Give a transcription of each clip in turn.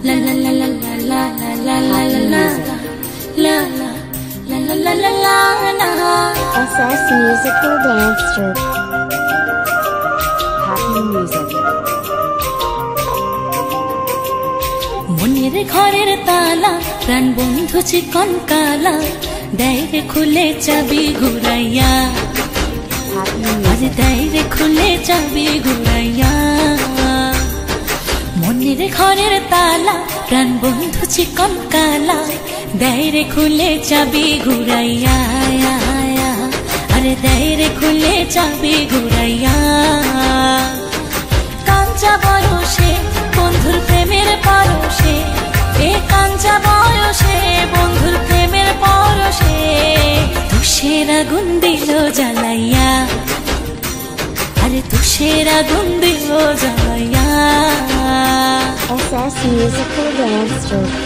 La la la la la la la la la la la la la la la. SS Musical Dance Troupe. Happy music. মনের ঘরের তালা প্রাণ বন্ধু চিকন কালা দেয় রে খুলে চাবি ঘুরাইয়া আজ দেয় রে খুলে চাবি ঘুরাইয়া মনের ঘরের তালা প্রাণ বন্ধু চিকন কালা দেয় রে খুলে চাবি ঘুরাইয়া আরে দেয় রে খুলে চাবি ঘুরাইয়া কাঞ্চা বয়সে বন্ধুর প্রেমের পরশে এ কাঞ্চা বয়সে বন্ধুর প্রেমের পরশে তুষের আগুন দিল জ্বালাইয়া আরে তুষের আগুন দিল জ্বালাইয়া SS Musical Dance Troupe.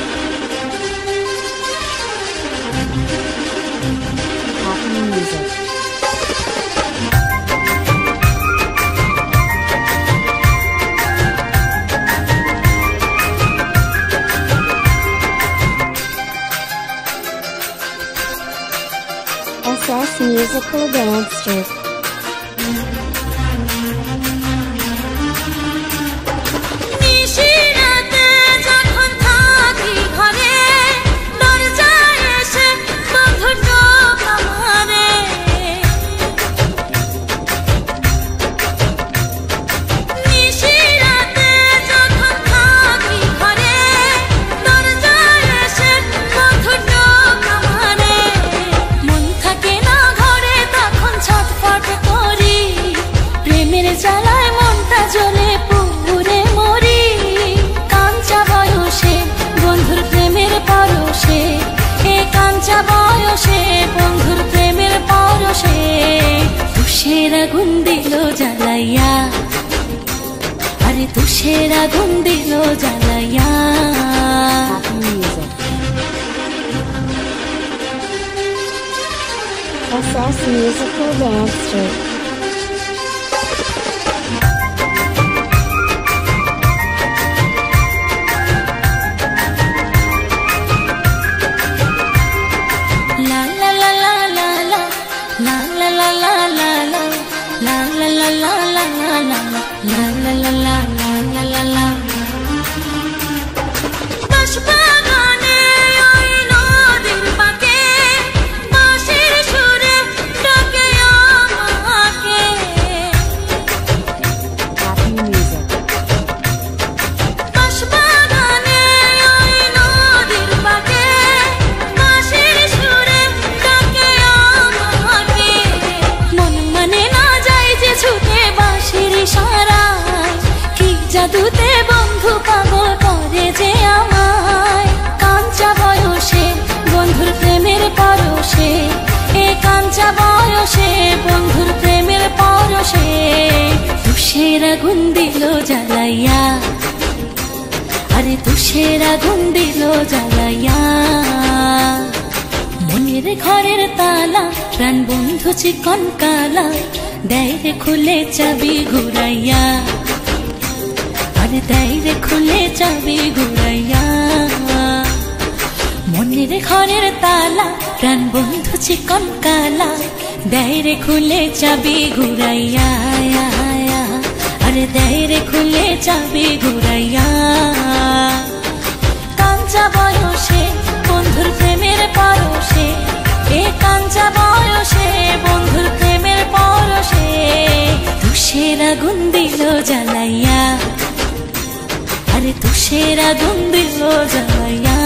Happy music. SS Musical Dance Troupe. জ্বালায় মনটা জ্বলে পুরে মরি কাঞ্চা বয়সে বন্ধুর প্রেমের পরশে এ কাঞ্চা বয়সে বন্ধুর প্রেমের পরশে তুষের আগুন দিল জ্বালাইয়া আরে তুষের আগুন দিল জ্বালাইয়া SS Musical Dance Troupe. জাদুতে বন্ধু পাগল করে যে আমায় কাঞ্চা বয়সে বন্ধুর প্রেমের পরশে এ কাঞ্চা বয়সে বন্ধুর প্রেমের পরশে তুষের আগুন দিল জ্বালাইয়া আরে তুষের আগুন দিল জ্বালাইয়া মনের ঘরের তালা প্রাণ বন্ধু চিকন কালা দেয় রে খুলে চাবি ঘুরাইয়া দেয় রে খুলে চাবি ঘুরাইয়া মনের ঘরের তালা প্রাণ বন্ধু চিকন কালা দেয় রে খুলে চাবি ঘুরাইয়া আরে দেয় রে খুলে চাবি ঘুরাইয়া কাঞ্চা বয়সে বন্ধুর প্রেমের পরশে এ কাঞ্চা বয়সে বন্ধুর প্রেমের পরশে তুষের আগুন দিল জ্বালাইয়া আরে তুষের আগুন দিল জ্বালাইয়া